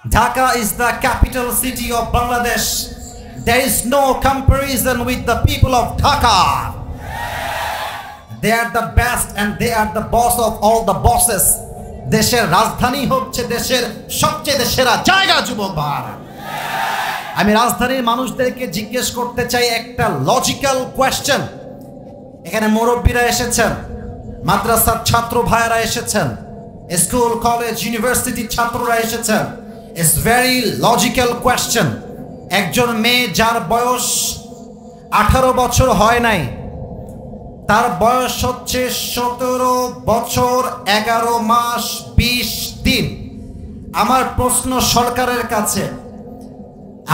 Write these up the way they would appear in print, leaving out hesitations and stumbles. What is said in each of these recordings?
Dhaka is the capital city of Bangladesh. There is no comparison with the people of Dhaka. They are the best and they are the boss of all the bosses. দেশের রাজধানী হচ্ছে দেশের সবচেয়ে সেরা জায়গা যুবক ভাইরা। আমি রাজধানীর মানুষদেরকে জিজ্ঞেস করতে চাই একটা লজিক্যাল কোয়েশ্চেন। এখানে মুরব্বীরা এসেছেন, মাদ্রাসার ছাত্র ভাইয়েরা এসেছেন, স্কুল কলেজ ইউনিভার্সিটির ছাত্ররা এসেছেন। It's very logical question. একজন মেয়ে যার বয়স 18 বছর হয় নাই, তার বয়স হচ্ছে 17 বছর 11 মাস 20 দিন। আমার প্রশ্ন সরকারের কাছে,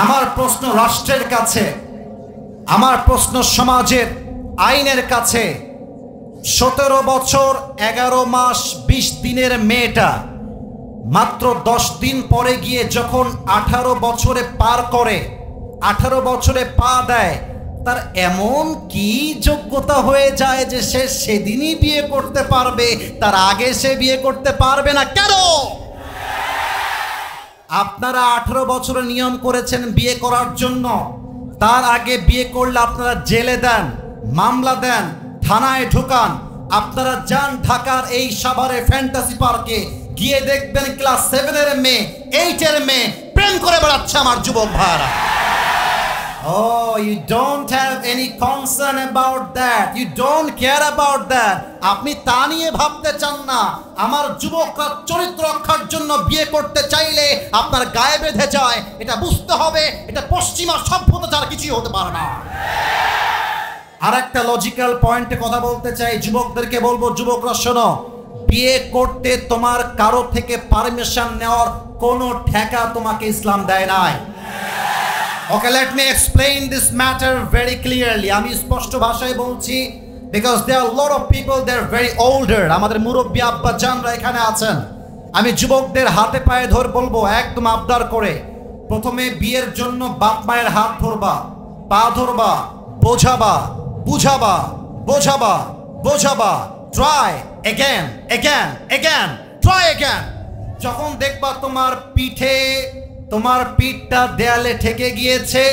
আমার প্রশ্ন রাষ্ট্রের কাছে, আমার প্রশ্ন সমাজের আইনের কাছে, 17 বছর 11 মাস 20 দিনের মেয়েটা মাত্র 10 দিন পরে গিয়ে যখন 18 বছরে পার করে, 18 বছরে পা দেয়, তার এমন কি যোগ্যতা হয়ে যায় যে সে সেদিনই বিয়ে করতে পারবে, তার আগে সে বিয়ে করতে পারবে না? কেন? আপনারা 18 বছরের নিয়ম করেছেন বিয়ে করার জন্য, তার আগে বিয়ে করলে আপনারা জেলে দেন, মামলা দেন, থানায় ঢুকান। আপনারা যান ঢাকার এই সাভারে ফ্যান্টাসি পার্কে, গিয়ে দেখবেন ক্লাস 7 এর মেয়ে, 8 এর মেয়ে প্রেম করে বেড়াচ্ছে আমার যুবক ভাইরা। Oh, you don't have any concern about that. You don't care about that. আপনি তা নিয়ে ভাবতে চান না। আমার যুবকরা চরিত্র রক্ষার জন্য বিয়ে করতে চাইলে আপনার গায়ে বেঁধে যায়। এটা বুঝতে হবে, এটা পশ্চিমা সভ্যতা ছাড়া কিছুই হতে পারে না। আর একটা লজিক্যাল পয়েন্টে কথা বলতে চাই, যুবকদেরকে বলবো, যুবকরা শোনো, বিয়ে করতে তোমার কারো থেকে পারমিশন নেওয়ার কোনো ঠেকা তোমাকে ইসলাম দেয় নাই। Okay, let me explain this matter very clearly. আমি স্পষ্ট ভাষায় বলছি, because there are a lot of people, they are very older. আমাদের মুরব্বী আব্বা জানরা এখানে আছেন। আমি যুবকদের হাতে পায়ে ধরে বলবো, একদম আবদার করে, প্রথমে বিয়ের জন্য বাপ মায়ের হাত ধরবা, পা ধরবা, বোঝাবা, বুঝাবা, বোঝাবা, বোঝাবা, try again, again, again, try again. যখন দেখবা তোমার পিঠটা দেয়ালে ঠেকে গিয়েছে,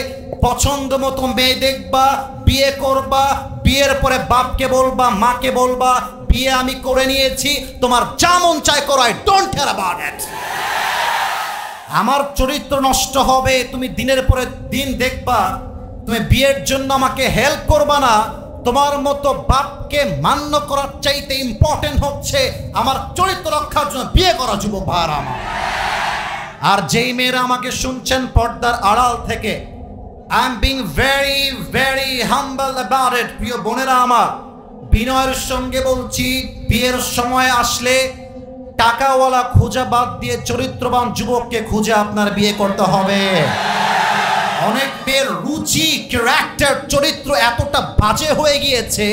পছন্দ মতো মেয়ে দেখবা, বিয়ে করবা, বিয়ের পরে বাপকে বলবা, মাকে বলবা, বিয়ে আমি করে নিয়েছি, তোমার যা মন চায় করো, ডোন্ট কেয়ার অ্যাবাউট ইট। আমার চরিত্র নষ্ট হবে, তুমি দিনের পরে দিন দেখবা, তুমি বিয়ের জন্য আমাকে হেল্প করবা না। তোমার মতো বাপকে মান্য করার চাইতে ইম্পর্টেন্ট হচ্ছে আমার চরিত্র রক্ষার জন্য বিয়ে করা যুবক ভাইরা আমার। আর যেই মেয়েরা আমাকে শুনছেন পর্দার আড়াল থেকে, I am being very very humble about it. প্রিয় বোনেরা আমার, বিনয়ের সঙ্গে বলছি, বিয়ের সময় আসলে টাকাওয়ালা খোঁজা বাদ দিয়ে চরিত্রবান যুবককে খুঁজে আপনার বিয়ে করতে হবে। অনেক মেয়ের রুচি, ক্যারেক্টার, চরিত্র এতটা বাজে হয়ে গিয়েছে,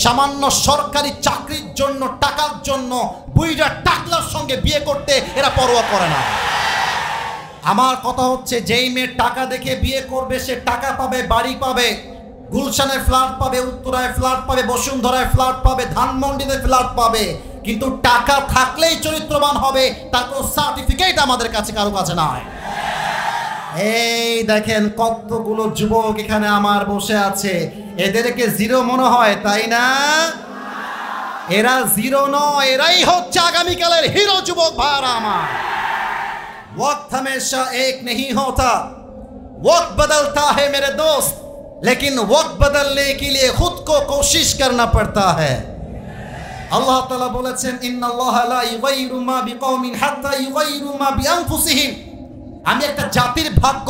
সামান্য সরকারি চাকরির জন্য, টাকার জন্য বুইড়া টাকলার সঙ্গে বিয়ে করতে এরা পরোয়া করে না। আমার কথা হচ্ছে, যেই মেয়ে টাকা দেখে বিয়ে করবে সে টাকা পাবে, বাড়ি পাবে, গুলশানে ফ্ল্যাট পাবে, উত্তরায় ফ্ল্যাট পাবে, বসুন্ধরায় ফ্ল্যাট পাবে, ধানমন্ডিতে ফ্ল্যাট পাবে, কিন্তু টাকা থাকলেই চরিত্রবান হবে তার কোনো সার্টিফিকেট আমাদের কাছে কারো কাছে নাই। এই দেখেন কতগুলো যুবক এখানে আমার বসে আছে, এদেরকে জিরো মনে হয়, তাই না? এরা জিরো নয়, এরাই হচ্ছে আগামীকালের হিরো যুবক ভাইরা আমার। वक्त हमेशा एक नहीं होता, वक्त बदलता है मेरे दोस्त, लेकिन वक्त बदलने के लिए खुद को कोशिश करना पड़ता है। अल्लाह ताला बोलेছেন, इन्नल्लाह ला युगय्यिरु मा बिकौमिन हात्ता युगय्यिरु मा बिअनफुसिहिम। আমি একটা জাতির ভাগ্য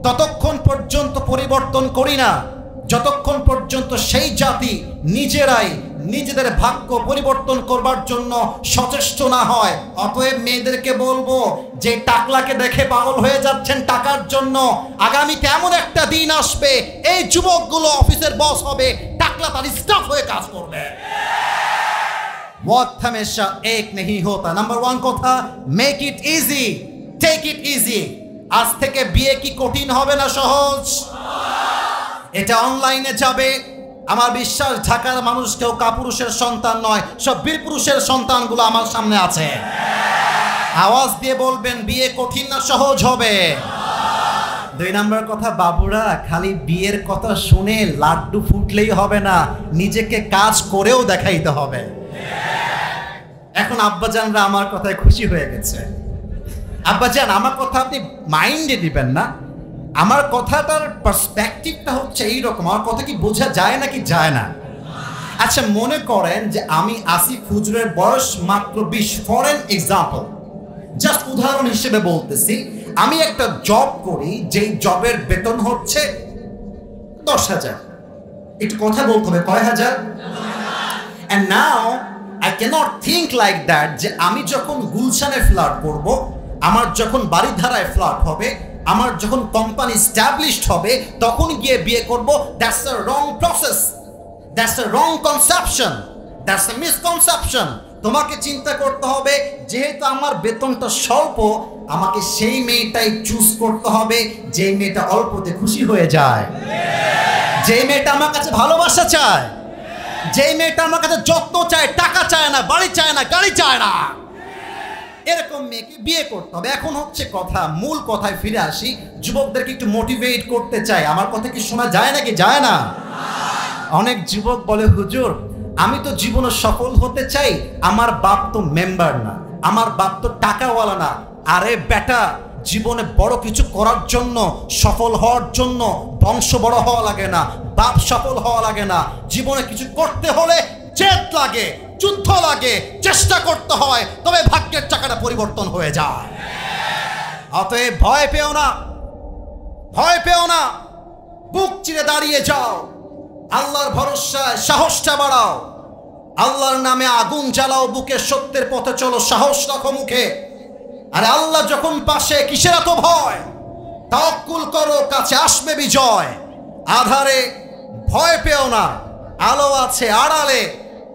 ততক্ষণ পর্যন্ত পরিবর্তন করি না যতক্ষণ পর্যন্ত সেই জাতি নিজেরাই নিজেদের ভাগ্য পরিবর্তন করবার জন্য সচেষ্ট না হয়। অতএব মেয়েদেরকে বলবো, যে টাকলাকে দেখে পাগল হয়ে যাচ্ছেন টাকার জন্য, আগামীতে এমন একটা দিন আসবে এই যুবকগুলো অফিসের বস হবে, টাকলা তার স্টাফ হয়ে কাজ করবে। ওয়াক্ত হামেশা এক নেহি হোতা। নাম্বার 1 কথা, make it easy, take it easy. আজ থেকে বিয়ে কি কঠিন হবে না সহজ? এটা অনলাইনে যাবে। আমার বিশ্বাস ঢাকার মানুষ কেউ কাপুরুষের সন্তান নয়, সব বীরপুরুষের সন্তানগুলো আমার সামনে আছে। আওয়াজ দিয়ে বলবেন বিয়ে কঠিন না সহজ হবে? 2 নম্বর কথা, বাবুরা খালি বিয়ের কথা শুনে লাড্ডু ফুটলেই হবে না, নিজেকে কাজ করেও দেখাইতে হবে। এখন আব্বাজানরা আমার কথায় খুশি হয়ে গেছে। আব্বাজান আমার কথা আপনি মাইন্ডে দিবেন না, আমার কথাটার পার্সপেক্টিভটা হচ্ছে এইরকম। আমার কথা কি বোঝা যায় নাকি যায় না? আচ্ছা মনে করেন যে আমি আসিফ হুজুরের বয়স মাত্র 20। ফর এন এক্সাম্পল, জাস্ট উদাহরণ হিসেবে বলতেছি, আমি একটা জব করি যেই জবের বেতন হচ্ছে 10,000। একটু কথা বলতে হবে, কয় হাজার? And now I cannot think like that যে আমি যখন গুলশানে ফ্ল্যাট করব, আমার যখন বাড়িধারায় ফ্ল্যাট হবে, আমার যখন কোম্পানি এস্টাবলিশড হবে তখন গিয়ে বিয়ে করব। That's a wrong process, that's a wrong conception, that's a misconception. তোমাকে চিন্তা করতে হবে যেহেতু আমার বেতনটা স্বল্প, আমাকে সেই মেয়েটাই চুজ করতে হবে যে মেয়েটা অল্পতে খুশি হয়ে যায়, যে মেয়েটা আমার কাছে ভালোবাসা চায়, যে মেয়েটা আমার কাছে যত্ন চায়, টাকা চায় না, বাড়ি চায় না, গাড়ি চায় না, এরকম মেয়েকে বিয়ে করতে হবে। এখন হচ্ছে কথা, মূল কথায় ফিরে আসি, যুবকদেরকে একটু মোটিভেট করতে চাই। আমার কথা কি শোনা যায় নাকি যায় না? অনেক যুবক বলে হুজুর আমি তো জীবনে সফল হতে চাই, আমার বাপ তো মেম্বার না, আমার বাপ তো টাকাওয়ালা না। আরে বেটা, জীবনে বড় কিছু করার জন্য, সফল হওয়ার জন্য বংশ বড় হওয়া লাগে না, বাপ সফল হওয়া লাগে না। জীবনে কিছু করতে হলে জেদ লাগে, যুদ্ধ লাগে, চেষ্টা করতে হয়, তবে ভাগ্যের চাকাটা পরিবর্তন হয়ে যায়। অতএব ভয় পেও না, ভয় পেও না, বুক চিরে দাঁড়িয়ে যাও, আল্লাহর ভরসায় সাহসটা বাড়াও, আল্লাহর নামে আগুন জ্বালাও, বুকে সত্যের পথে চলো, সাহস রাখো মুখে। আরে আল্লাহ যখন পাশে, কিসের এত ভয়? তাওয়াক্কুল করো, কাছে আসবে বিজয়। আধারে ভয় পেও না, আলো আছে আড়ালে,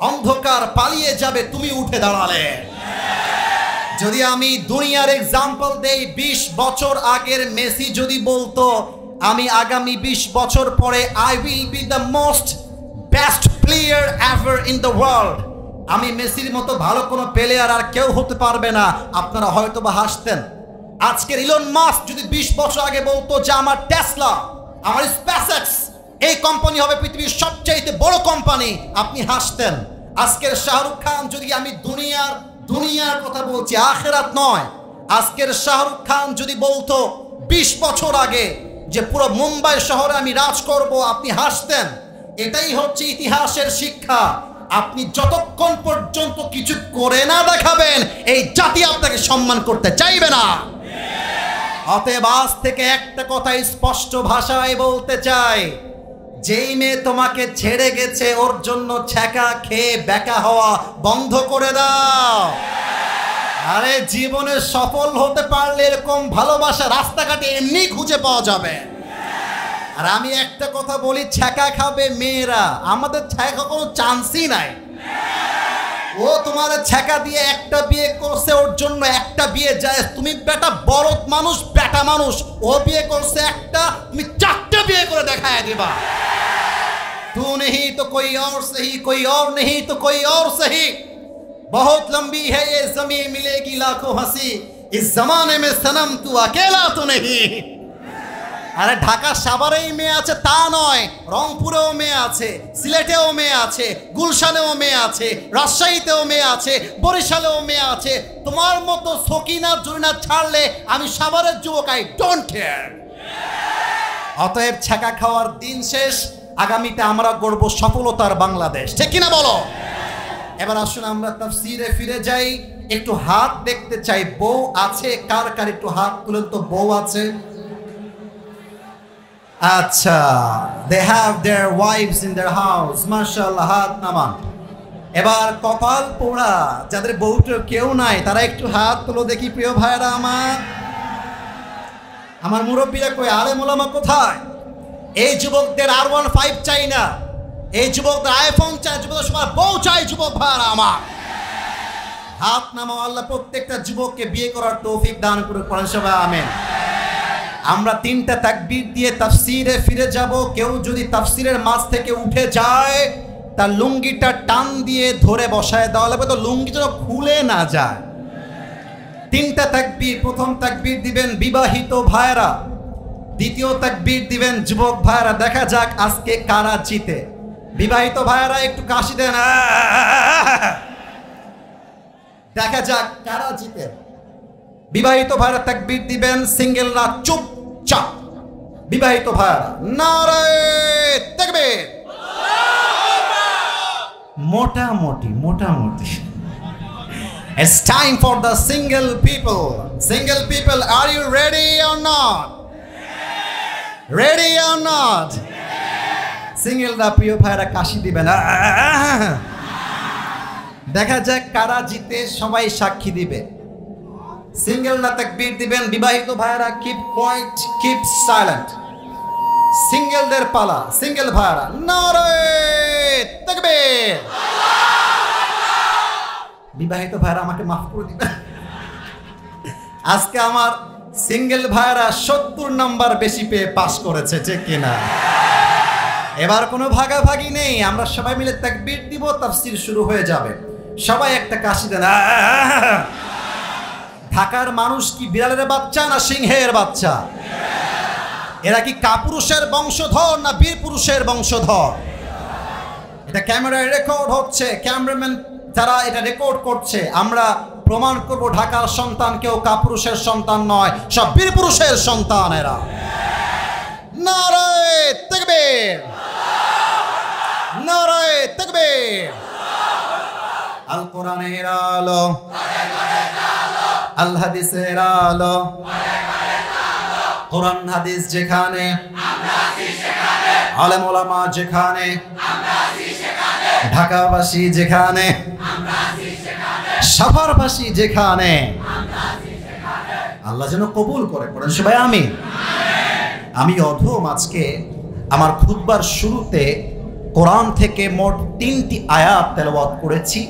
অন্ধকার পালিয়ে যাবে তুমি উঠে দাঁড়ালে। যদি আমি দুনিয়ার এক্সাম্পল দেই, 20 বছর আগের মেসি যদি বলতো আমি আগামী 20 বছর পরে I will be the most best player ever in the world, আমি মেসির মতো ভালো কোনো প্লেয়ার আর কেউ হতে পারবে না, আপনারা হয়তো বা হাসতেন। আজকের ইলন মাস্ক যদি 20 বছর আগে বলতো যে আমার টেসলা, আমার স্পেসএক্স, এই কোম্পানি হবে পৃথিবীর সবচেয়ে বড় কোম্পানি, আপনি হাসতেন। আজকের শাহরুখ খান যদি, আমি দুনিয়ার কথা বলছি, আখিরাত নয়, আজকের শাহরুখ খান যদি বলতো 20 বছর আগে যে পুরো মুম্বাই শহরে আমি রাজ করব, আপনি হাসতেন। এটাই হচ্ছে ইতিহাসের শিক্ষা। আপনি যতক্ষণ পর্যন্ত কিছু করে না দেখাবেন, এই জাতি আপনাকে সম্মান করতে চাইবে না। অতএব আজ থেকে একটা কথা স্পষ্ট ভাষায় বলতে চাই, যেই মেয়ে তোমাকে ছেড়ে গেছে ওর জন্য ছ্যাঁকা খেয়ে বেকা হওয়া বন্ধ করে দাও। আরে জীবনে সফল হতে পারলে এরকম ভালোবাসা রাস্তাঘাটে এমনি খুঁজে পাওয়া যাবে। আর আমি একটা কথা বলি, ছ্যাঁকা খাবে মেয়েরা, আমাদের ছ্যাঁকা কোনো চান্সই নাই। ও তোমার ছ্যাঁকা দিয়ে একটা বিয়ে করছে, ওর জন্য একটা বিয়ে যায়। তুমি বেটা বড় মানুষ, বেটা মানুষ, ও বিয়ে করছে একটা, তুমি 4টে বিয়ে করে দেখায় দিবা। तू नहीं तो कोई और सही, कोई और नहीं तो कोई और सही, बहुत लंबी है ये ज़मीं, मिलेगी लाखों हंसी, इस जमाने में सनम तू अकेला तो नहीं। আরে ঢাকা সাভারেই মেয়ে আছে তা নয়, রংপুরেও মেয়ে আছে, সিলেটেও মেয়ে আছে, গুলশানেও মেয়ে আছে, রাজশাহীতেও মেয়ে আছে, বরিশালেও মেয়ে আছে। তোমার মতো সকিনা জরিনা ছাড়লে আমি সাভারের যুবক, আই ডোন্ট কেয়ার। অতএব ছ্যাঁকা খাওয়ার দিন শেষ, আগামীতে আমরা গড়ব সফলতার বাংলাদেশ, ঠিক কিনা বলো? এবার আসুন আমরা তাফসীরে ফিরে যাই, একটু হাত দেখতে চাই। বউ আছে কার কার? একটু হাত তুলেন তো, বউ আছে? আচ্ছা, they have their wives in their house, মাশাআল্লাহ, হাত নামান। এবার কপাল পোড়া যাদের বউটা কেউ নাই, তারা একটু হাত তুলো দেখি প্রিয় ভাইরা আমার মুরব্বীরা কই, আলেম ওলামা কোথায়? এই যুবকদের R15 চাই না, এই যুবকদের আইফোন চাই, যুবকদের সবার বউ চাই। যুবক ভাইরা আমার, হাত নামাও। আল্লাহ প্রত্যেকটা যুবককে বিয়ে করার তৌফিক দান করুন, পড়েন সবাই আমিন। আমরা 3টা তাকবীর দিয়ে তাফসীরে ফিরে যাব। কেউ যদি তাফসীরের মাঝ থেকে উঠে যায়, তার লুঙ্গিটা টান দিয়ে ধরে বসায় দেওয়া লাগবে, তো লুঙ্গি যেন খুলে না যায়। তিনটা তাকবীর। প্রথম তাকবীর দিবেন বিবাহিত ভাইরা, দ্বিতীয় তাকবীর দিবেন যুবক ভাইরা। দেখা যাক আজকে কারা জিতে। বিবাহিত ভাইরা একটু কাশি দেন, দেখা যাক কারা জিতে। বিবাহিত ভাইরা তাকবীর দিবেন, সিঙ্গেলরা চুপচাপ। বিবাহিত ভাইরা নারে তাকবীর। মোটামুটি মোটামুটি। It's time for the single people. Single people, are you ready or not? Ready or not? সিঙ্গেলরা প্রিয় ভাইরা কাশি দিবেন। দেখা যাক কারা জিতে, সবাই সাক্ষী দিবে। সিঙ্গেলরা তাকবীর দিবেন, বিবাহিত ভাইরা কিপ কোয়াইট, কিপ সাইলেন্ট। সিঙ্গেলদের পালা। সিঙ্গেল ভাইরা নারে তাকবীর। বিবাহিত ভাইরা আমাকে মাফ করে দিবেন, আজকে আমার সিঙ্গেল ভাইরা 70 নাম্বার বেশি পেয়ে পাস করেছে, ঠিক কিনা? এবার কোনো ভাগাভাগি নেই, আমরা সবাই মিলে তাকবীর দিব, তাফসীর শুরু হয়ে যাবে। সবাই একটা কাশি দেন। ঢাকার মানুষ কি বিড়ালের বাচ্চা না সিংহের বাচ্চা? এরা কি কাপুরুষের বংশধর না বীর পুরুষের বংশধর? এটা ক্যামেরায় রেকর্ড হচ্ছে, ক্যামেরাম্যান যারা এটা রেকর্ড করছে, আমরা প্রমাণ করব ঢাকার সন্তান কেউ কাপুরুষের সন্তান নয়, সব বীর পুরুষের সন্তান এরা। নারে তাকবীর, নারে তাকবীর। আল কোরআনের আলো, আল হাদিসের আলো। কোরআন হাদিস যেখানে, আলেম ওলামা যেখানে, ঢাকাবাসী যেখানে, সাভারবাসী যেখানে, আল্লাহ যেন কবুল করে। পড়েন সবাই আমিন। আমি অধম আজকে আমার খুতবার শুরুতে কোরআন থেকে মোট 3টি আয়াত তেলাওয়াত করেছি।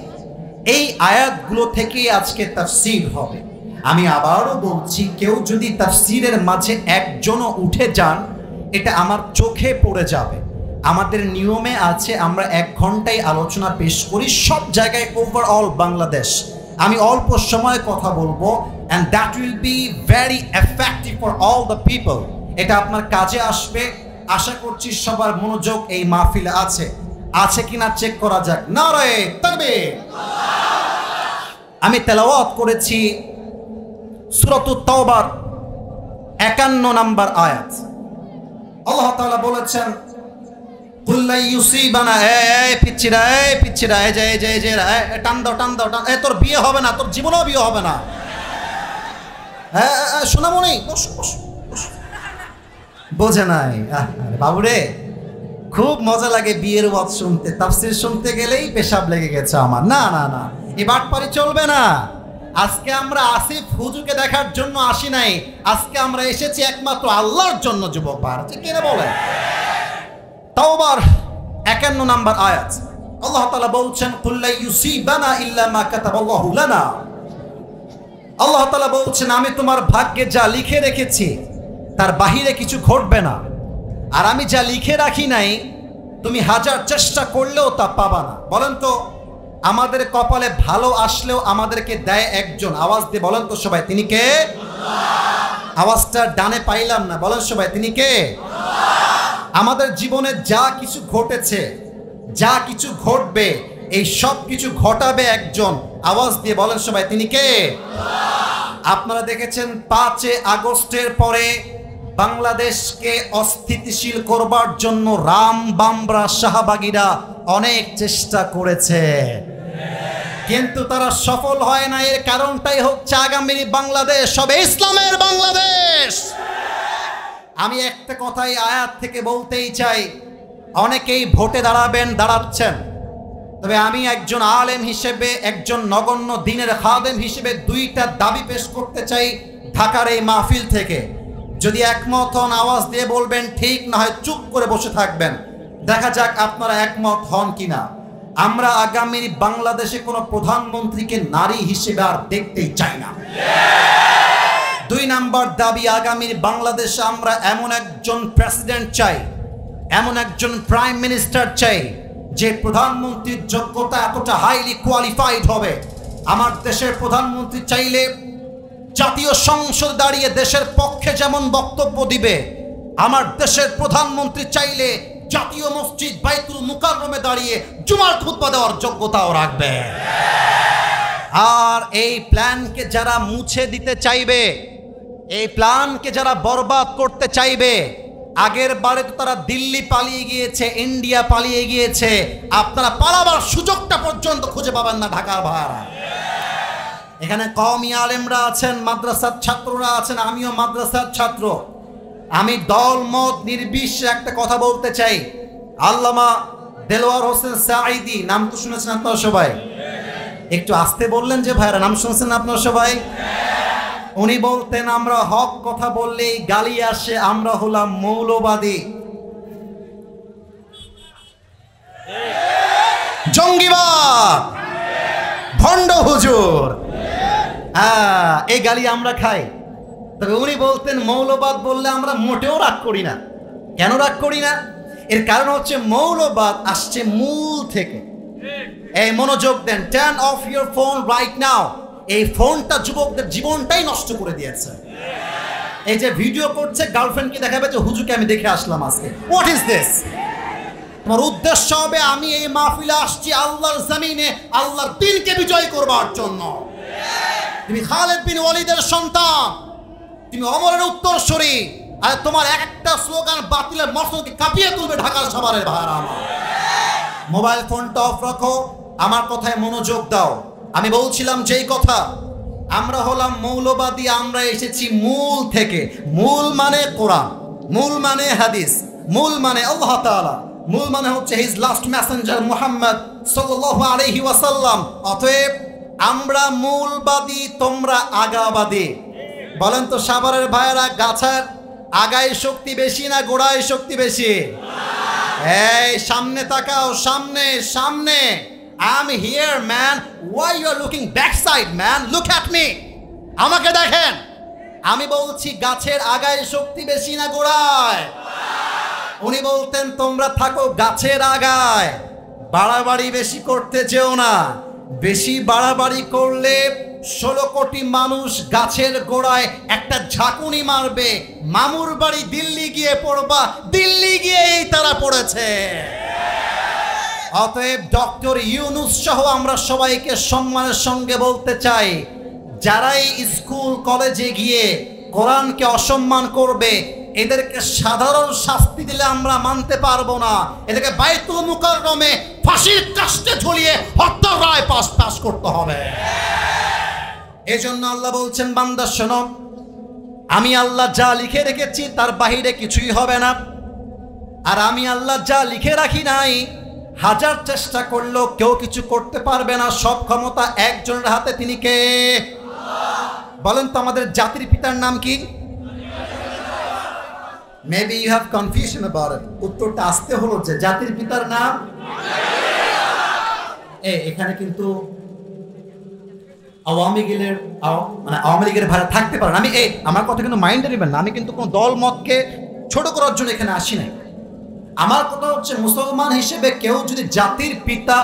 এই আয়াতগুলো থেকে আজকে তাফসীর হবে। আমি আবারও বলছি, কেউ যদি তাফসীরের মাঝে একজনও উঠে যান, এটা আমার চোখে পড়ে যাবে। আমাদের নিয়মে আছে আমরা 1 ঘন্টায় আলোচনা পেশ করি সব জায়গায়, ওভারঅল বাংলাদেশ। আমি অল্প সময় কথা বলবো, and that will be very effective for all the people. এটা আপনার কাজে আসবে। আশা করছি সবার মনোযোগ এই মাহফিলে আছে কিনা চেক করা যাক। নারে তাকবীর। আমি তেলাওয়াত করেছি সূরাতুত তাওবার 51 নম্বর আয়াত। আল্লাহ তাআলা বলেছেন, কুল্লা ইউসিবানা, পিচ্ছিরা পিচ্ছিরা, টান দাও টান দাও টান। তোর বিয়ে হবে না, তোর জীবনেও বিয়ে হবে না। শোনামনি বোঝে নাই বাবুরে। খুব মজা লাগে বিয়ের ওয়াজ শুনতে, তাফসীর শুনতে গেলেই পেশাব লেগে গেছে আমার। না না না, এই বাটপারি চলবে না। আজকে আমরা আসিফ হুজুরকে দেখার জন্য আসি নাই, আজকে আমরা এসেছি একমাত্র আল্লাহর জন্য। যুবক পার কিনা বলে। তাওবার 51 নম্বর আয়াত। আল্লাহ তাআলা বলছেন, কুল্লা ইউসিবানা ইল্লা মা কাতাবাল্লাহু লানা। আল্লাহ তাআলা বলছেন, আমি তোমার ভাগ্যে যা লিখে রেখেছি তার বাহিরে কিছু ঘটবে না। আর আমি যা লিখে রাখি নাই, তুমি হাজার চেষ্টা করলেও তা পাবা না। বলেন তো, আমাদের কপালে ভালো আসলেও আমাদেরকে দেয় একজন। আওয়াজ দিয়ে বলেন তো সবাই, তিনি কে? আওয়াজটা ডানে পাইলাম না, বলেন সবাই, তিনি কে? আমাদের জীবনে যা কিছু ঘটেছে, যা কিছু ঘটবে, এই সব কিছু ঘটাবে একজন। আওয়াজ দিয়ে বলেন সবাই, তিনি কে? আপনারা দেখেছেন 5 আগস্টের পরে বাংলাদেশকে অস্থিতিশীল করবার জন্য রাম বামরা শাহবাগীরা অনেক চেষ্টা করেছে, কিন্তু তারা সফল হয় না। এর কারণটাই হচ্ছে আগামী বাংলাদেশ হবে ইসলামের বাংলাদেশ। আমি একটা কথাই আয়াত থেকে বলতেই চাই, অনেকেই ভোটে দাঁড়াবেন, দাঁড়াচ্ছেন, তবে আমি একজন আলেম হিসেবে, একজন নগণ্য দ্বীনের খাদেম হিসেবে 2টা দাবি পেশ করতে চাই ঢাকার এই মাহফিল থেকে। যদি একমত হন আওয়াজ দিয়ে বলবেন, ঠিক না হয় চুপ করে বসে থাকবেন। দেখা যাক আপনারা একমত হন কিনা। আমরা আগামী বাংলাদেশে কোনো প্রধানমন্ত্রীকে নারী হিসেবে আর দেখতেই চাই না। 2 নম্বর দাবি, আগামী বাংলাদেশে আমরা এমন একজন প্রেসিডেন্ট চাই, এমন একজন প্রাইম মিনিস্টার চাই যে প্রধানমন্ত্রীর যোগ্যতা এতটা হাইলি কোয়ালিফাইড হবে। আমার দেশের প্রধানমন্ত্রী চাইলে জাতীয় সংসদ দাঁড়িয়ে দেশের পক্ষে যেমন বক্তব্য দিবে, আমার দেশের প্রধানমন্ত্রী চাইলে জাতীয় মসজিদ বাইতুল মুকাররমে দাঁড়িয়ে জুমার খুতবা দেওয়ার যোগ্যতাও রাখবে। আর এই প্ল্যানকে যারা মুছে দিতে চাইবে, এই প্ল্যানকে যারা বরবাদ করতে চাইবে, আগের বারে তো তারা দিল্লি পালিয়ে গিয়েছে, ইন্ডিয়া পালিয়ে গিয়েছে, আপনারা পালাবার সুযোগটা পর্যন্ত খুঁজে পাবেন না ঢাকার ভাড়া। এখানে কওমি আলেমরা আছেন, মাদ্রাসার ছাত্ররা আছেন, আমিও মাদ্রাসার ছাত্র। আমি দল মত নির্বিশেষে একটা কথা বলতে চাই। আল্লামা দেলোয়ার হোসেন সাঈদী, নাম তো শুনেছেন আপনারা সবাই? একটু আস্তে বললেন যে ভাইরা, নাম শুনছেন আপনারা সবাই? উনি বলতেন আমরা হক কথা বললেই গালি আসে, আমরা হলাম মৌলবাদী, জঙ্গিবাদ, ভণ্ড হুজুর। এই গালি আমরা খাই। তবে উনি বলতেন মৌলবাদ বললে আমরা মোটেও রাগ করি না। কেন রাগ করি না? এর কারণ হচ্ছে মৌলবাদ আসছে মূল থেকে। এই মনোযোগ দেন, turn off your phone right now. এই ফোনটা যুবকদের জীবনটাই নষ্ট করে দিয়েছে। এই যে ভিডিও করছে, গার্লফ্রেন্ডকে দেখাবে যে হুজুরকে আমি দেখে আসলাম আজকে। What is this? তোমার উদ্দেশ্য হবে আমি এই মাহফিলে আসছি আল্লাহর জমিনে আল্লাহর দ্বীনকে বিজয় করবার জন্য। তুমি খালিদ বিন ওয়ালিদের সন্তান, তুমি ওমরের উত্তরসূরি, আর তোমার একটা স্লোগান বাতিলের মসনদকে কাঁপিয়ে তুলবে ঢাকার সবারের ভাইরা আমার। মোবাইল ফোনটা অফ রাখো, আমার কথায় মনোযোগ দাও। আমি বলছিলাম যেই কথা, আমরা হলাম মৌলবাদী, আমরা এসেছি মূল থেকে। মূল মানে কোরআন, মূল মানে হাদিস, মূল মানে আল্লাহ তাআলা, মূল মানে হচ্ছে হিজ লাস্ট মেসেঞ্জার মুহাম্মদ সাল্লাল্লাহু আলাইহি ওয়াসাল্লাম। অতএব আমরা মূলবাদী, তোমরা আগাবাদী। বলেন তো সাভারের ভাইয়েরা, গাছের আগায় শক্তি বেশি না গোড়ায় শক্তি বেশি? এই সামনে তাকাও, সামনে সামনে। I'm here man, why you are looking backside man? Look at me, আমাকে দেখেন। আমি বলছি গাছের আগায় শক্তি বেশি না গোড়ায়? উনি বলতেন তোমরা থাকো গাছের আগায়, বাড়াবাড়ি বেশি করতে চেও না। বেশি বাড়াবাড়ি করলে 16 কোটি মানুষ গাছের গোড়ায় একটা ঝাঁকুনি মারবে, মামুর বাড়ি দিল্লি গিয়ে পড়বা, দিল্লি গিয়েই তারা পড়েছে। অতএব ডক্টর ইউনূস সহ আমরা সবাইকে সম্মানের সঙ্গে বলতে চাই, যারাই স্কুল কলেজে গিয়ে কোরআনকে অসম্মান করবে, এদেরকে সাধারণ শাস্তি দিলে আমরা মানতে পারবো না। এদেরকে বাইতুল মুকাররমে ফাঁসির কাস্টে ঝুলিয়ে হত্যার রায় পাস করতে হবে। এজন্য আল্লাহ বলছেন, বান্দা শোনো, আমি আল্লাহ যা লিখে রেখেছি তার বাহিরে কিছুই হবে না। আর আমি আল্লাহ যা লিখে রাখি নাই, হাজার চেষ্টা করলেও কেউ কিছু করতে পারবে না। সব ক্ষমতা একজনের হাতে, তিনি কে? বলেন তো আমাদের জাতির পিতার নাম কি? Maybe you have confusion about it. উত্তরটা আসতে হলো যে জাতির পিতার নাম এখানে কিন্তু আওয়ামী লীগের ভাড়া থাকতে পারেন। আমি আমার কথা কিন্তু মাইন্ডে নেবেন না, আমি কিন্তু কোনো দল মতকে ছোট করার জন্য এখানে আসি নাই। আমার কথা হচ্ছে মুসলমান হিসেবে কেউ যদি জাতির পিতা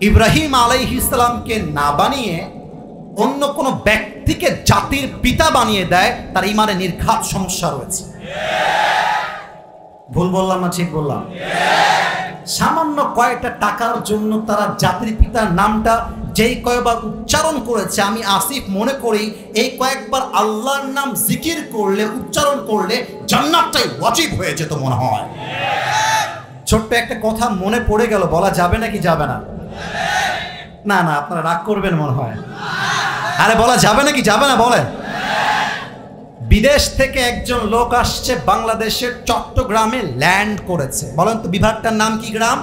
ইব্রাহিম আলাইহিস সালামকে না বানিয়ে অন্য কোনো ব্যক্তিকে জাতির পিতা বানিয়ে দেয়, তার ইমানে নির্ঘাত সমস্যা রয়েছে। ভুল বললাম না ঠিক বললাম? সামান্য কয়েকটা টাকার জন্য তারা জাতির পিতার নামটা যেই কয়েকবার উচ্চারণ করেছে, আমি আসিফ মনে করি এই কয়েকবার আল্লাহর নাম জিকির করলে, উচ্চারণ করলে জান্নাতটাই ওয়াজিব হয়ে যেত মনে হয়। ছোট্ট একটা কথা মনে পড়ে গেল, বলা যাবে নাকি যাবে না? না না, আপনারা রাগ করবেন মনে হয়। আরে বলা যাবে নাকি যাবে না? বলেন। বিদেশ থেকে একজন লোক আসছে, বাংলাদেশের চট্টগ্রামে ল্যান্ড করেছে। বলেন তো বিভাগটার নাম কি? গ্রাম?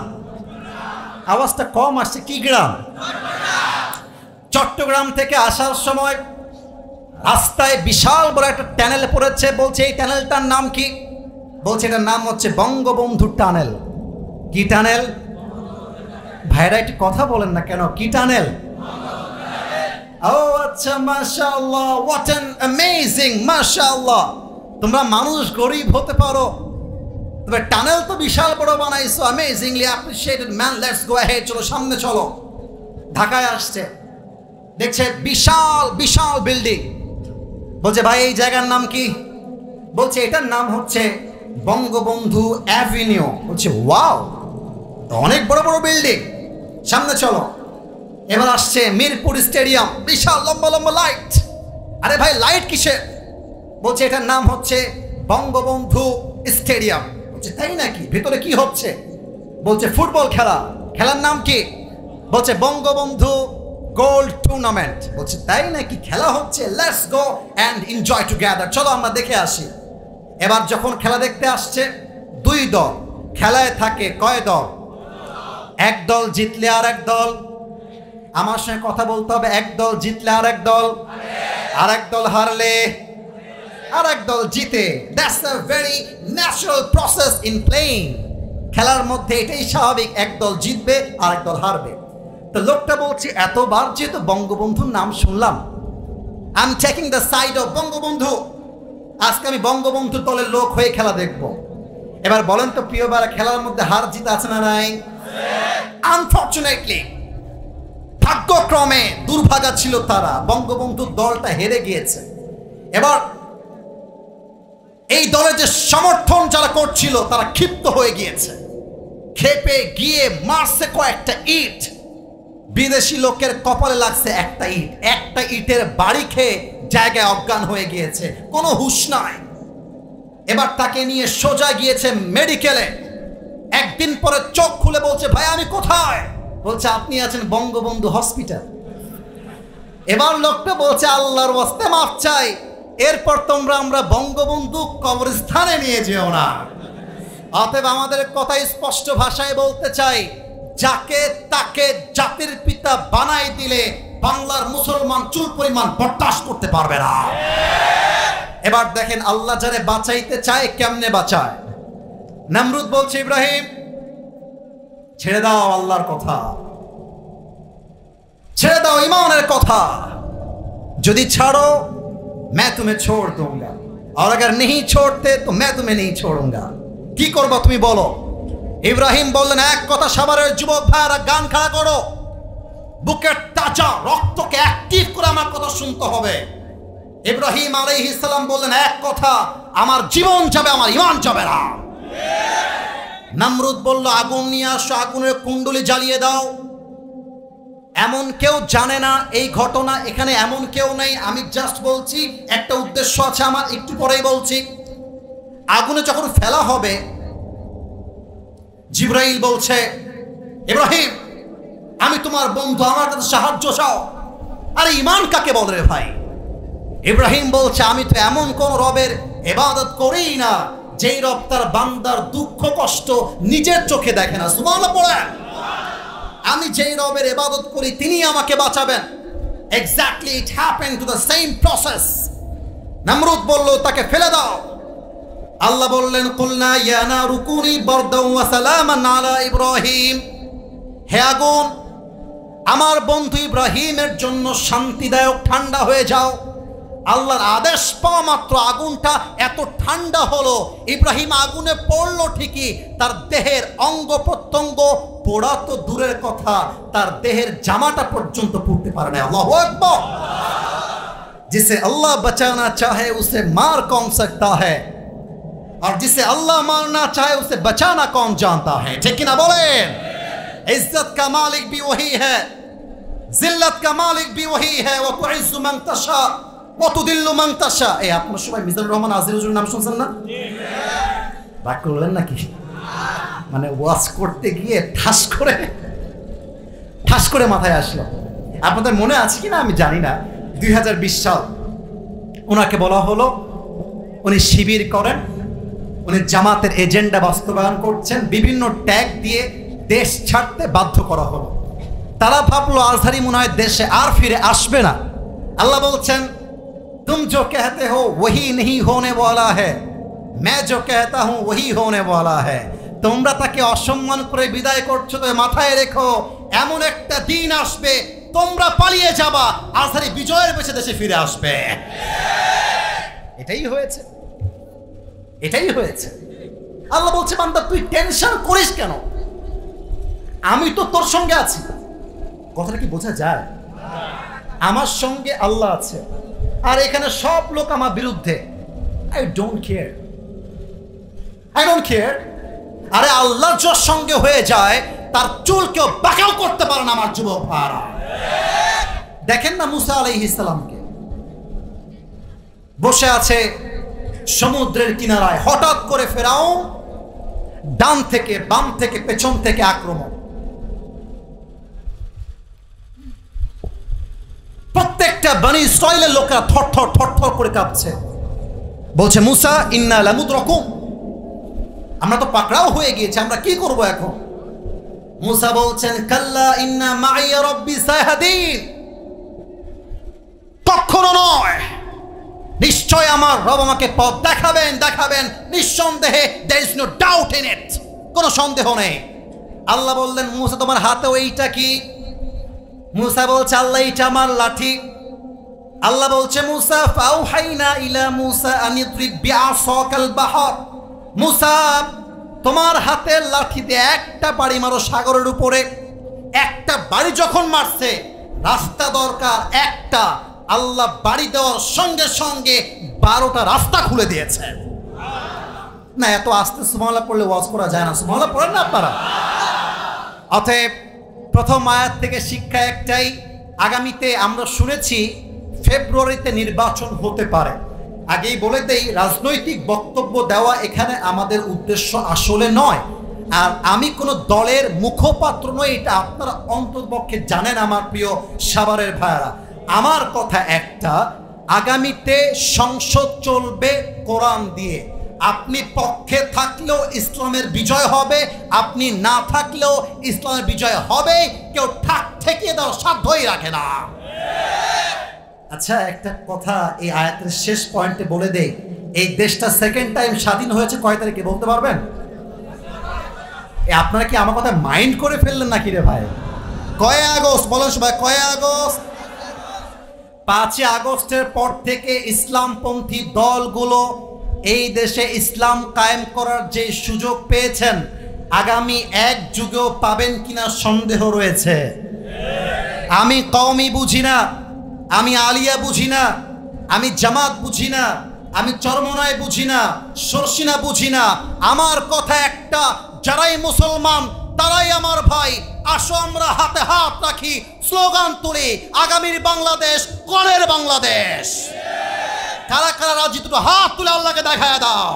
আওয়াজটা কম আসছে। কি গ্রাম? চট্টগ্রাম থেকে আসার সময় রাস্তায় বিশাল বড় একটা টানেল পড়েছে। বলছে এই টানেলটার নাম কি? বলছে এটার নাম হচ্ছে বঙ্গবন্ধু টানেল। কি টানেল? ভাইরা একটু কথা বলেন না কেন? কি টানেল? ও আচ্ছা, মাশাআল্লাহ, হোয়াট অ্যান অ্যামেজিং, মাশাআল্লাহ। তোমরা মানুষ গরিব হতে পারো, তবে টানেল তো বিশাল বড় বানাইছো, amazingly appreciated man, let's go ahead, চলো সামনে চলো। ঢাকায় আসছে, দেখছে বিশাল বিশাল বিল্ডিং, বলছে ভাই এই জায়গার নাম কি? বলছে এটার নাম হচ্ছে বঙ্গবন্ধু অ্যাভিনিউ। বলছে ওয়াও, অনেক বড় বড় বিল্ডিং, সামনে চলো। এবার আসছে মিরপুর স্টেডিয়াম, বিশাল লম্বা লম্বা লাইট। আরে ভাই লাইট কিসের? বলছে এটার নাম হচ্ছে বঙ্গবন্ধু স্টেডিয়াম। বলছে তাই নাকি, ভিতরে কি হচ্ছে? বলছে ফুটবল খেলা। খেলার নাম কি? বলছে বঙ্গবন্ধু গোল্ড টুর্নামেন্ট। বলছে তাই নাকি, খেলা হচ্ছে, let's go and enjoy together, চলো আমরা দেখে আসি। এবার যখন খেলা দেখতে আসছে, দুই দল খেলায় থাকে, কয় দল? এক দল জিতলে আর এক দল, আমার সঙ্গে কথা বলতে হবে, এক দল জিতলে আর এক দল, আর এক দল হারলে আর এক দল জিতে। That's a very natural process in playing. খেলার মধ্যে এটাই স্বাভাবিক, এক দল জিতবে আর এক দল হারবে। তো লোকটা বলছে এতবার যেহেতু বঙ্গবন্ধুর নাম শুনলাম, I am taking the side of Bangabandhu, আজকে আমি বঙ্গবন্ধুর দলের লোক হয়ে খেলা দেখব। এবার বলেন তো প্রিয় ভাইরা, খেলার মধ্যে হার জিত আছে না নাই? আনফরচুনেটলি, ভাগ্যক্রমে দুর্ভাগা ছিল তারা, বঙ্গবন্ধুর দলটা হেরে গিয়েছে। এবার এই দলের যে সমর্থন যারা করছিল তারা ক্ষিপ্ত হয়ে গিয়েছে, ক্ষেপে গিয়ে মারছে কয়েকটা ইট। বিদেশি লোকের কপালে লাগছে একটা ইট, একটা ইটের বাড়ি খেয়ে জায়গায় অজ্ঞান হয়ে গিয়েছে, কোনো হুঁশ নাই। এবার তাকে নিয়ে সোজা গিয়েছে মেডিকেলে। একদিন পরে চোখ খুলে বলছে ভাই আমি কোথায়? বলছে আপনি আছেন বঙ্গবন্ধু হসপিটাল। এবার লোকটা বলছে আল্লাহর ওয়াস্তে মাফ চাই, এরপর তোমরা আমরা বঙ্গবন্ধু কবরস্থানে নিয়ে যেও না। অতএব আমাদের কথা স্পষ্ট ভাষায় বলতে চাই, যাকে তাকে জাতির পিতা বানাই দিলে বাংলার মুসলমান চুল পরিমাণ বরদাস্ত করতে পারবে না। এবার দেখেন আল্লাহ যারে বাঁচাইতে চায় কেমনে বাঁচায়। নমরুদ বলছে ইব্রাহিম ছেড়ে দাও আল্লাহর কথা, ছেড়ে দাও ইমানের কথা, যদি ছাড়ো मैं तुम्हें छोड़ दूंगा और अगर नहीं छोड़ते तो मैं तुम्हें नहीं छोड़ूंगा। কি করবা তুমি বলো? ইব্রাহিম বললেন এক কথা, সাভারের যুবক ভাইরা গান খাড়া করো, বুকের তাজা রক্তকে অ্যাক্টিভ করে আমার কথা শুনতে হবে। ইব্রাহিম আলাইহিস সালাম বললেন এক কথা, আমার জীবন যাবে, আমার ঈমান যাবে না। নমরুদ বলল আগুন নিয়ে আসো, আগুনের কুণ্ডলি জ্বালিয়ে দাও। এমন কেউ জানে না এই ঘটনা, এখানে এমন কেউ নেই, আমি জাস্ট বলছি, একটা উদ্দেশ্য আছে আমার, একটু পরেই বলছি। আগুনে যখন ফেলা হবে, জিবরাইল বলছে ইব্রাহিম আমি তোমার বন্ধু, আমার কাছে সাহায্য চাও। আরে ঈমান কাকে বলে রে ভাই? ইব্রাহিম বলছে আমি তো এমন কোন রবের ইবাদত করিই না যেই রব তার বান্দার দুঃখ কষ্ট নিজের চোখে দেখে না। সুবহানাল্লাহ পড়েন। আমি যেই রবের ইবাদত করি তিনি আমাকে বাঁচাবেন। Exactly it happened to the same process. নমরুদ বলল তাকে ফেলে দাও। আল্লাহ বললেন কুলনা ইয়া নারু কুনি বারদাও ওয়া সালামান আলা ইব্রাহিম, হে আগুন আমার বন্ধু ইব্রাহিমের জন্য শান্তিদায়ক ঠান্ডা হয়ে যাও। আল্লাহর আদেশ পাওয়া মাত্র আগুনটা এত ঠান্ডা হলো, ইব্রাহিম আগুনে পড়লো ঠিকই, তার দেহের অঙ্গ প্রত্যঙ্গ পোড়া তো দূরের কথা, তার দেহের জামাটা পর্যন্ত পুড়তে পারে না। আল্লাহু আকবার। जिसे अल्लाह बचाना चाहे उसे मार कौन सकता है, और जिसे अल्लाह मारना चाहे उसे बचाना कौन जानता है। ठीक ना बोलें? इज्जत का मालिक भी वही है, जिल्लत का मालिक भी वही है। वो तुइज्जु मन तशा व तुदिल्लु मन तशा। এই আপনারা সবাই মিজানুর রহমান আজির হুজুরের নাম শুনছেন না? রাগ করলেন নাকি? মানে ওয়াজ করতে গিয়ে ঠাস করে মাথায় আসলো। আপনাদের মনে আছে কিনা আমি জানি না, 2020 সাল ওনাকে বলা হলো উনি শিবির করেন, উনি জামাতের এজেন্ডা বাস্তবায়ন করছেন, বিভিন্ন ট্যাগ দিয়ে দেশ ছাড়তে বাধ্য করা হলো। তারা ভাবলো আজহারি মনে হয় দেশে আর ফিরে আসবে না। আল্লাহ বলছেন तुम जो कहते हो वही नहीं होने वाला है, मैं जो कहता हूं वही होने वाला है। তোমরা তাকে অসম্মান করে বিদায় করছো, তো মাথায় রেখো এমন একটা দিন আসবে তোমরা পালিয়ে যাবা, আজহারি বিজয়ের বেশে দেশে ফিরে আসবে। এটাই হয়েছে, এটাই হয়েছে। আল্লাহ বলছে বান্দা তুই টেনশন করিস কেন, আমি তো তোর সঙ্গে আছি। কথাটা কি বোঝা যায়? আমার সঙ্গে আল্লাহ আছে, আর এখানে সব লোক আমার বিরুদ্ধে। I don't care, I don't care. আরে আল্লাহ যার সঙ্গে হয়ে যায় তার চুল কেউ বাঁকাও করতে পারে না আমার যুবক ভাইরা। দেখেন না মুসা আলাইহিস সালামকে, বসে আছে সমুদ্রের কিনারায়, হঠাৎ করে ফেরাউন ডান থেকে বাম থেকে পেছন থেকে আক্রমণ। প্রত্যেকটা বনি ইসরাইলের লোকেরা থরথর থরথর করে কাঁপছে, বলছে মুসা ইন্না লামুদরাকুম, আমরা তো পাকড়াও হয়ে গিয়েছি, আমরা কি করব এখন? মুসা বলছেন কাল্লা ইন্না মাইয়া রাব্বি সায়াহদিন, কখনো নয়, নিশ্চয় আমার রব আমাকে পথ দেখাবেন দেখাবেন, নিঃসন্দেহে there is no doubt in it, কোনো সন্দেহ নেই। আল্লাহ বললেন মুসা তোমার হাতে ওইটা কি? মুসা বলছে আল্লাহ এটা আমার লাঠি। আল্লাহ বলছে মুসা ফাউহাইনা ইলা মুসা আন ইদ্রিব বিআসাকাল বাহর, মুসা তোমার হাতের লাঠিতে একটা বাড়ি মারো সাগরের উপরে। একটা বাড়ি যখন মারছে, রাস্তা দরকার একটা, আল্লাহ বাড়ি দেওয়ার সঙ্গে সঙ্গে 12টা রাস্তা খুলে দিয়েছে। না এত আস্তে সুবহানাল্লাহ পড়লে ওয়াজ করা যায় না, সুবহানাল্লাহ পড়েন না আপনারা। অতএব প্রথম আয়াত থেকে শিক্ষা একটাই, আগামীতে আমরা শুনেছি ফেব্রুয়ারিতে নির্বাচন হতে পারে। আগেই বলে দেই রাজনৈতিক বক্তব্য দেওয়া এখানে আমাদের উদ্দেশ্য আসলে নয়, আর আমি কোনো দলের মুখপাত্র নই, এটা আপনারা অন্ততপক্ষে জানেন আমার প্রিয় সাভারের ভাইয়েরা। আমার কথা একটা, আগামীতে সংসদ চলবে কোরআন দিয়ে। আপনি পক্ষে থাকলেও ইসলামের বিজয় হবে, আপনি না থাকলেও ইসলামের বিজয় হবে, কেউ ঠাক ঠেকিয়ে দেওয়ার সাধ্যই রাখে না। আচ্ছা একটা কথা এই আয়াতের শেষ পয়েন্টে বলে দেই, এই দেশটা সেকেন্ড টাইম স্বাধীন হয়েছে কয় তারিখে বলতে পারবেন? আপনারা কি আমার কথা মাইন্ড করে ফেললেন নাকি রে ভাই? কয় আগস্ট বলেন সবাই, কয় আগস্ট? 5 আগস্টের পর থেকে ইসলামপন্থী দলগুলো এই দেশে ইসলাম কায়েম করার যে সুযোগ পেয়েছেন, আগামী এক যুগেও পাবেন কিনা সন্দেহ রয়েছে। আমি কওমি বুঝি না, আমি আলিয়া বুঝি না, আমি জামাত বুঝি না, আমি চরমনায় বুঝি না, সরসিনা বুঝি না। আমার কথা একটা, যারাই মুসলমান তারাই আমার ভাই। আসো আমরা হাতে হাত রাখি, স্লোগান তুলি, আগামীর বাংলাদেশ কোনের বাংলাদেশ। কারা কারা রাজি দুটো হাত তুলে আল্লাহকে দেখায় দাও।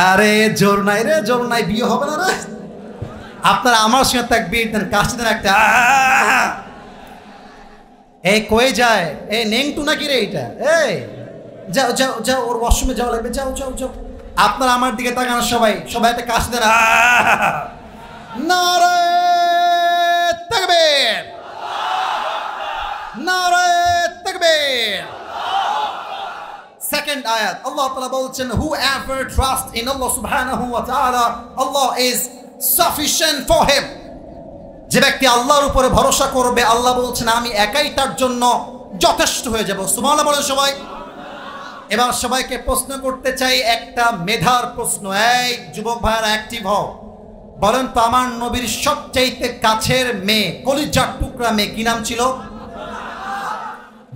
আরে জোর নাই রে, জোর নাই, বিয়ে হবে না রে। আপনারা আমার সঙ্গে তাকবীর দেন, কাশি দেন একটা। এই কয়ে যায়, এই নেংটু নাকি রে এইটা? এই যাও যাও যাও, ওর ওয়াশরুমে যাওয়া লাগবে, যাও যাও যাও। আপনারা আমার দিকে তাকান, সবাই সবাই একটা কাশি দেন। নারে তাকবীর, নারে তাকবীর। Second ayat, Allah Ta'ala বলছেন whoever trusts in Allah subhanahu wa ta'ala, Allah is sufficient for him. যে ব্যক্তি আল্লাহর উপরে ভরসা করবে, আল্লাহ বলছেন আমি একাই তার জন্য যথেষ্ট হয়ে যাব। সুবহানাল্লাহ বলেন সবাই। এবার সবাইকে প্রশ্ন করতে চাই একটা মেধার প্রশ্ন। এই যুবক ভাইরা অ্যাক্টিভ হও, বলেন তো আমার নবীর সবচাইতে কাছের মেয়ে, কলিজার টুকরা মেয়ে কি নাম ছিল?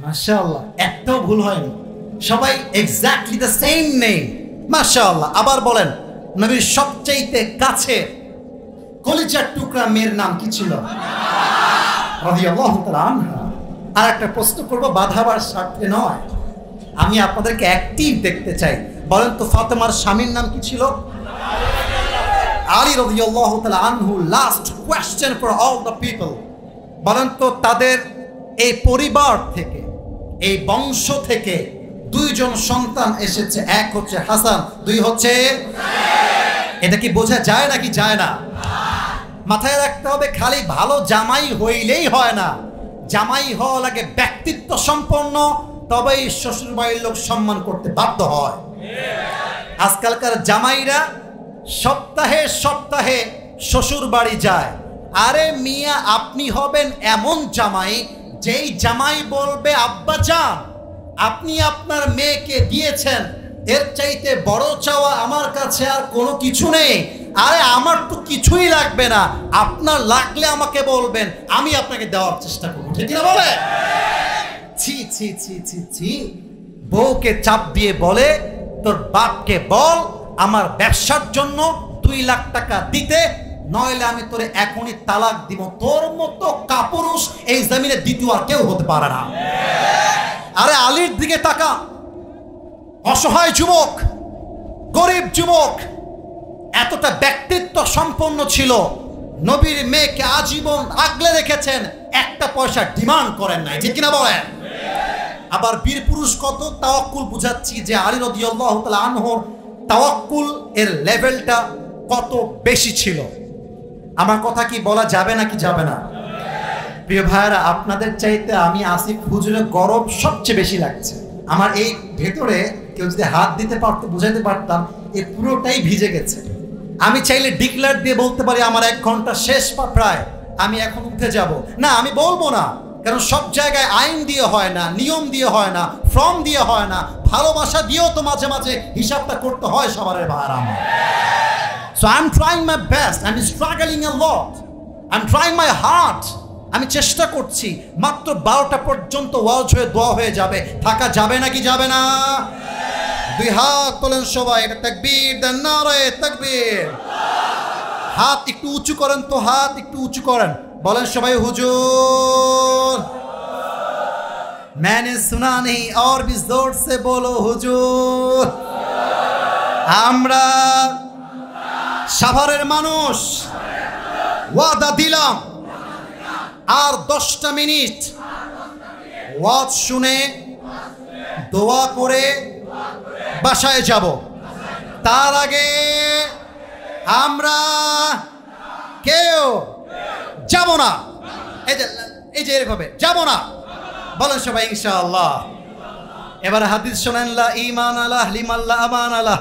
মাশাআল্লাহ, একটাও ভুল হয়নি, সবাই এক্স্যাক্টলি দ্য সেম নেম, মাশাআল্লাহ। আবার বলেন নবীর সবচাইতে কাছে কলিজার টুকরা মেয়ের নাম কি ছিল? রাদিয়াল্লাহু তাআলা আনহা। আর একটা প্রশ্ন করব, বাধাবার স্বার্থে নয়, আমি আপনাদেরকে অ্যাক্টিভ দেখতে চাই। বলেন তো ফাতেমার স্বামীর নাম কি ছিল? আলী রাদিয়াল্লাহু তাআলা আনহু। Last question for all the people, বলেন তো তাদের এই পরিবার থেকে, এই বংশ থেকে 2 জন সন্তান এসেছে, এক হচ্ছে হাসান, 2 হচ্ছে। এটা কি বোঝা যায় নাকি যায় না? মাথায় রাখতে হবে, খালি ভালো জামাই হইলেই হয় না, জামাই হওয়া লাগে ব্যক্তিত্ব সম্পন্ন, তবেই শ্বশুর বাড়ির লোক সম্মান করতে বাধ্য হয়। আজকালকার জামাইরা সপ্তাহে সপ্তাহে শ্বশুর বাড়ি যায়। আরে মিয়া, আপনি হবেন এমন জামাই, যেই জামাই বলবে আব্বা যান আপনি আপনার মেয়েকে দিয়েছেন এর চাইতে বড় চাওয়া আমার কাছে আর কোনো কিছু নেই। আরে আমার তো কিছুই লাগবে না, আপনার লাগলে আমাকে বলবেন, আমি আপনাকে দেওয়ার চেষ্টা করবো, ঠিক না বলে? ছি ছি ছি ছি ছি। বউকে চাপ দিয়ে বলে তোর বাপকে বল আমার ব্যবসার জন্য 2 লাখ টাকা দিতে, নইলে আমি তোরে এখনই তালাক দিব। তোর মতো কাপুরুষ এই জমিনে দ্বিতীয় আর কেউ হতে পারে না। আরে আলীর দিকে তাকা, অসহায় যুবক, গরিব যুবক, এতটা ব্যক্তিত্ব সম্পন্ন ছিল, নবীর মেয়েকে আজীবন আগলে রেখেছেন, একটা পয়সা ডিমান্ড করেন নাই, ঠিক কিনা বলেন? আবার বীর পুরুষ কত তাওয়াক্কুল বুঝাচ্ছি যে আলী রাদিয়াল্লাহু তাআলা আনহুর তাওয়াক্কুল এর লেভেলটা কত বেশি ছিল। আমার কথা কি বলা যাবে নাকি যাবে না? প্রিয় ভাইরা, আপনাদের চাইতে আমি আসিফ হুজুরের গরম সবচেয়ে বেশি লাগছে আমার। এই ভেতরে কেউ যদি হাত দিতে পারতো, বুঝাইতে পারতাম, এই পুরোটাই ভিজে গেছে। আমি চাইলে ডিক্লেয়ার দিয়ে বলতে পারি আমার 1 ঘন্টা শেষ বা প্রায়, আমি এখন উঠে যাব না, আমি বলবো না, কারণ সব জায়গায় আইন দিয়ে হয় না, নিয়ম দিয়ে হয় না, ফর্ম দিয়ে হয় না, ভালোবাসা দিয়েও তো মাঝে মাঝে হিসাবটা করতে হয় সবার ভাইরা আমার। So I'm trying my best, I'm struggling a lot, I'm trying my heart, আমি চেষ্টা করছি। মাত্র 12টা পর্যন্ত ওয়াজ হয়ে দোয়া হয়ে যাবে, থাকা যাবে নাকি যাবে না? 2 হাত তোলেন সবাই, এটা তাকবীর দেন, নারায়ে তাকবীর। হাত একটু উঁচু করেন তো, হাত একটু উঁচু করেন, বলেন সবাই হুজুর। मैंने सुना नहीं और भी जोर से बोलो হুজুর। আমরা সাভারের মানুষ ওয়াদা দিলাম আর 10টা মিনিট ওয়াজ শুনে দোয়া করে বাসায় যাব, তার আগে আমরা কেউ যাব না। এই যে এরকম যাব না, বলেন সবাই ইনশাআল্লাহ। এবার হাদিস শোনেন, লা ঈমান আলা লিমান লা আমান আলা,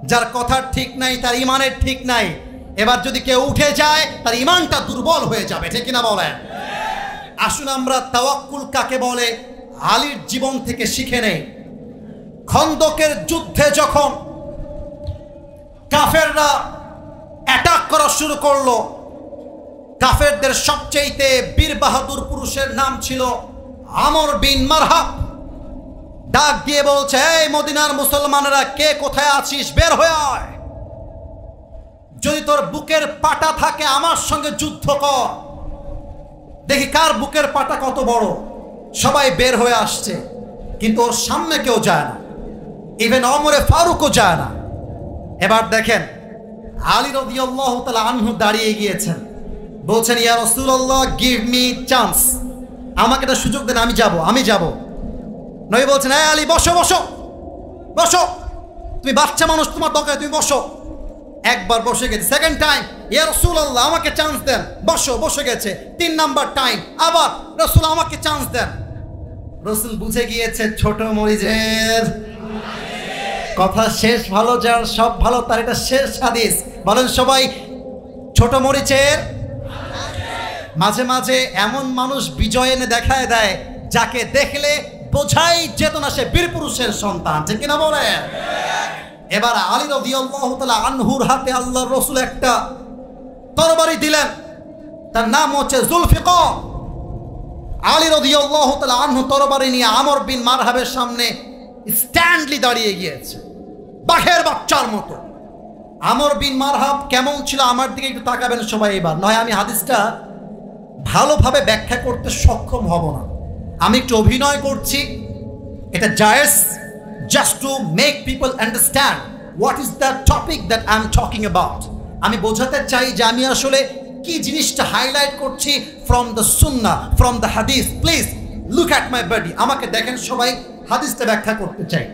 যার কথা ঠিক নাই তার ইমানের ঠিক নাই। এবার যদি কেউ উঠে যায় তার ইমানটা দুর্বল হয়ে যাবে, ঠিক কিনা বলেন? আসুন আমরা তাওয়াক্কুল কাকে বলে আলীর জীবন থেকে শিখে নেই। খন্দকের যুদ্ধে যখন কাফেররা অ্যাটাক করা শুরু করলো, কাফেরদের সবচেয়ে বীর বাহাদুর পুরুষের নাম ছিল আমর বিন মারহাব। ডাক দিয়ে বলছে, এই মদিনার মুসলমানেরা কে কোথায় আছিস, বের হয়ে আয়। যদি তোর বুকের পাটা থাকে আমার সঙ্গে যুদ্ধ কর, দেখি কার বুকের পাটা কত বড়। সবাই বের হয়ে আসছে, কিন্তু ওর সামনে কেউ যায় না, ইভেন ওমরে ফারুকও যায় না। এবার দেখেন আলী রাদিয়াল্লাহু তাআলা আনহু দাঁড়িয়ে গিয়েছেন, বলছেন, ইয়া রাসূলুল্লাহ গিভ মি চান্স, আমাকে একটা সুযোগ দেন, আমি যাব। নবী বলছেন, এই আলী বসো বসো বসো, তুমি বাচ্চা মানুষ, তোমার দরকার, তুমি বসো। একবার বসে গেছে, সেকেন্ড টাইম, ইয়া রাসূলুল্লাহ আমাকে চান্স দেন, বসে গেছে। 3 নাম্বার টাইম আবার, রাসূল আমাকে চান্স দেন। রাসূল বুঝে গিয়েছে ছোট মরিচের কথা শেষ ভালো, যার সব ভালো তার এটা শেষ হাদিস। বলেন সবাই ছোট মরিচের। মাঝে মাঝে এমন মানুষ বিজয় এনে দেখায় দেয় যাকে দেখলে বোঝাই যেত না সে বীর পুরুষের সন্তান, ঠিক কিনা বলেন? এবার আলী রাদিয়াল্লাহু তাআলা আনহুর হাতে আল্লাহর রাসূল একটা তরবারি দিলেন, তার নাম হচ্ছে জুলফিকার। আলী রাদিয়াল্লাহু তাআলা আনহু তরবারি নিয়ে আমর বিন মারহাবের সামনে স্ট্যান্ডলি দাঁড়িয়ে গিয়েছে, বাঘের বাচ্চার মতো। আমর বিন মারহাব কেমন ছিল আমার দিকে একটু তাকাবেন সবাই এবার, নয় আমি হাদিসটা ভালোভাবে ব্যাখ্যা করতে সক্ষম হব না। আমি একটু অভিনয় করছি, এটা জায়েজ, just to make people understand what is the topic that I'm talking about. আমি বোঝাতে চাই যে আমি আসলে কি জিনিসটা হাইলাইট করছি from the sunnah, from the hadith. Please look at my body, আমাকে দেখেন সবাই, হাদিসটা ব্যাখ্যা করতে চাই।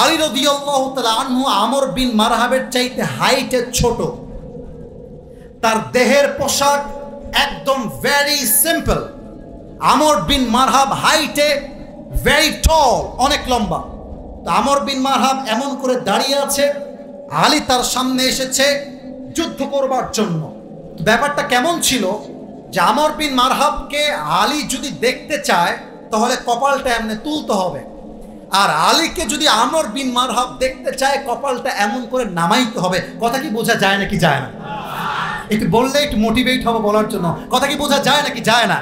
আলী রাদিয়াল্লাহু তাআলা আনহু আমর বিন মারহাবের চাইতে হাইটে ছোট, তার দেহের পোশাক একদম ভেরি সিম্পল। আমর বিন মারহাব হাইটে ভেরি টল, অনেক লম্বা। তো আমর বিন মারহাব এমন করে দাঁড়িয়ে আছে, আলী তার সামনে এসেছে যুদ্ধ করবার জন্য। ব্যাপারটা কেমন ছিল যে আমর বিন মারহাবকে আলী যদি দেখতে চায় তাহলে কপালটা এমনি তুলতে হবে, আর আলীকে যদি আমর বিন মারহাব দেখতে চায় কপালটা এমন করে নামাইতে হবে। কথা কি বোঝা যায় নাকি যায় না? একটু বললে একটু মোটিভেট হবে বলার জন্য। কথা কি বোঝা যায় নাকি যায় না?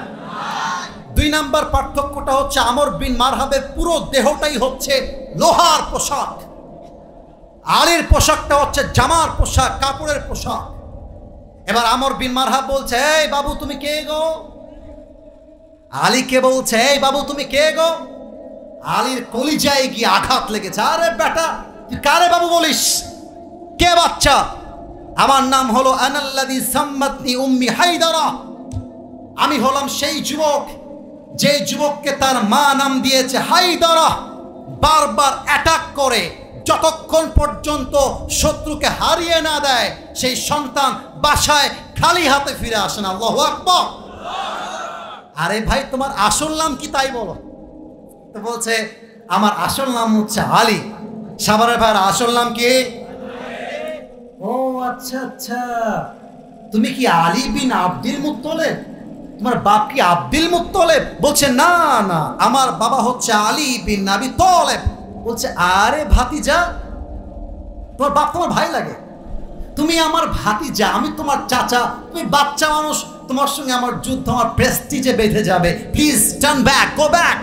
2 নাম্বার পার্থক্যটা হচ্ছে আমর বিন মারহাবের পুরো দেহটাই হচ্ছে লোহার পোশাক, আলীর পোশাকটা হচ্ছে জামার পোশাক, কাপড়ের পোশাক। এবার আমর বিন মারহাব বলছে, এই বাবু তুমি কে গো? আলীকে বলছে, এই বাবু তুমি কে গো? আলীর কলিজায় গিয়ে আঘাত লেগেছে। আরে বেটা তুই কারে বাবু বলিস? কে বাচ্চা? আমার নাম হলো আনাল্লাযী সাম্মাতনি উম্মি হায়দারা। আমি হলাম সেই যুবক যে যুবককে তার মা নাম দিয়েছে হায়দারা। বারবার অ্যাটাক করে যতক্ষণ পর্যন্ত শত্রুকে হারিয়ে না দেয় সেই সন্তান বাসায় খালি হাতে ফিরে আসে না। আল্লাহু আকবার। আরে ভাই তোমার আসল নাম কি তাই বলো। তো বলছে আমার আসল নাম হচ্ছে আলী। সাভারের ভাইয়ের আসল নাম কি? ও আচ্ছা আচ্ছা, তুমি কি আলী বিন আব্দুল মুত্তালিব? তোমার বাপ কি আব্দুল মুত্তালিব? বলছে না না, আমার বাবা হচ্ছে আলী বিন আবি তালেব। বলছে আরে ভাতিজা, তোমার বাপ তোমার ভাই লাগে, তুমি আমার ভাতিজা, আমি তোমার চাচা, তুমি বাচ্চা মানুষ, তোমার সঙ্গে আমার যুদ্ধ, আমার প্রেস্টিজে বেঁধে যাবে। Please turn back, go back.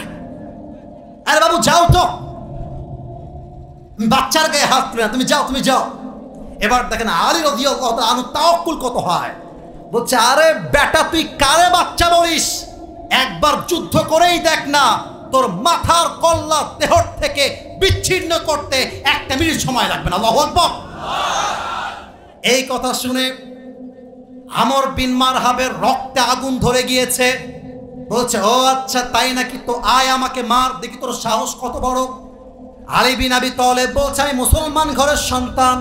আরে বাবু যাও তো, বাচ্চার গায়ে হাত তুলে না, তুমি যাও, তুমি যাও। এবার দেখেন আলী রাদিয়াল্লাহু তাআলা আনহু তাওয়াক্কুল কত হয়। বলছে আরে বেটা তুই কারে বাচ্চা বলিস? একবার যুদ্ধ করেই দেখ না, তোর মাথার কল্লা দেহ থেকে বিচ্ছিন্ন করতে 1 মিনিট সময় লাগবে না। আল্লাহু আকবার। এই কথা শুনে আমর বিন মারহাবের রক্তে আগুন ধরে গিয়েছে। বলছে ও আচ্ছা তাই নাকি, তো আয় আমাকে মার দেখি তোর সাহস কত বড়। আলী বিন আবি তালেব বলছে আমি মুসলমান ঘরের সন্তান,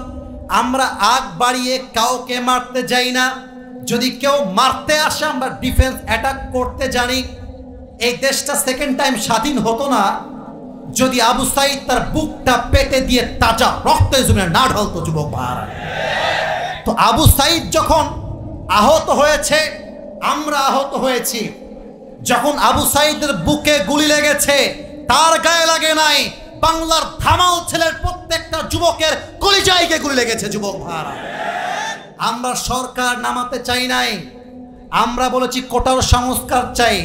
আমরা আগ বাড়িয়ে কাউকে মারতে যাই না। যদি কেউ মারতে আসে আমরা ডিফেন্স অ্যাটাক করতে জানি। এই দেশটা সেকেন্ড টাইম স্বাধীন হতো না যদি আবু সাইদ তার বুকটা পেটে দিয়ে তাজা রক্তে জমে না ঢলতো যুবক ভাইরা। তো আবু সাইদ যখন আহত হয়েছে, আমরা আহত হয়েছি। যখন আবু সাইদের বুকে গুলি লেগেছে, তার গায়ে লাগে নাই, বাংলার ধামাল ছেলের প্রত্যেকটা যুবকের কলিজায় গিয়ে গুলি লেগেছে যুবক ভাইরা। আমরা সরকার নামাতে চাই নাই, আমরা বলেছি কোটার সংস্কার চাই,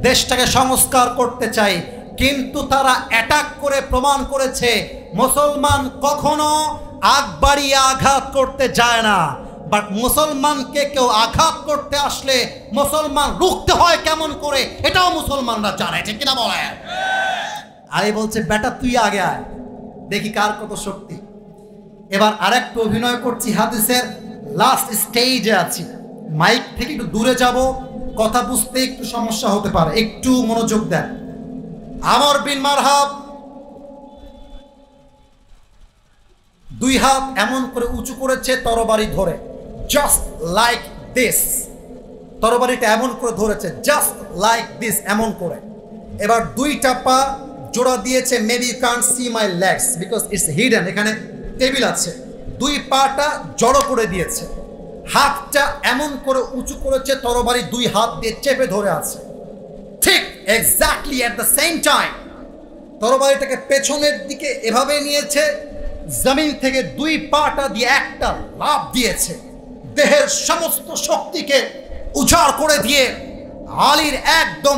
দেশটাকে সংস্কার করতে চাই। কিন্তু তারা অ্যাটাক করে প্রমাণ করেছে মুসলমান কখনো আগ বাড়িয়ে আঘাত করতে যায় না। বাট মুসলমানকে কেউ আঘাত করতে আসলে মুসলমান রুখতে হয় কেমন করে, এটাও মুসলমানরা জানে, ঠিক কিনা বলে? আলী বলছে বেটা তুই আগে আয়, দেখি কার কত শক্তি। এবার আরেকটু অভিনয় করছি, হাদিসের লাস্ট স্টেজে আছি, মাইক থেকে একটু দূরে যাব, কথা বুঝতে একটু সমস্যা হতে পারে, একটু মনোযোগ দেন। আমর বিন মারহাব 2 হাত এমন করে উঁচু করেছে তরবারি ধরে, জাস্ট লাইক দিস। তরবারিটা এমন করে ধরেছে জাস্ট লাইক দিস, এমন করে। এবার 2টা পা জোড়া দিয়েছে। Maybe you can't see my legs because it's hidden, এখানে টেবিল আছে। 2 পাটা জড়ো করে দিয়েছে, হাতটা এমন করে উঁচু করেছে, তরবারি 2 হাত দিয়ে চেপে ধরে আছে। ঠিক exactly at the same time তরবারিটাকে পেছনের দিকে এভাবে নিয়েছে, জমিন থেকে 2 পাটা দিয়ে একটা লাফ দিয়েছে, দেহের সমস্ত শক্তিকে উজাড় করে দিয়ে আলীর একদম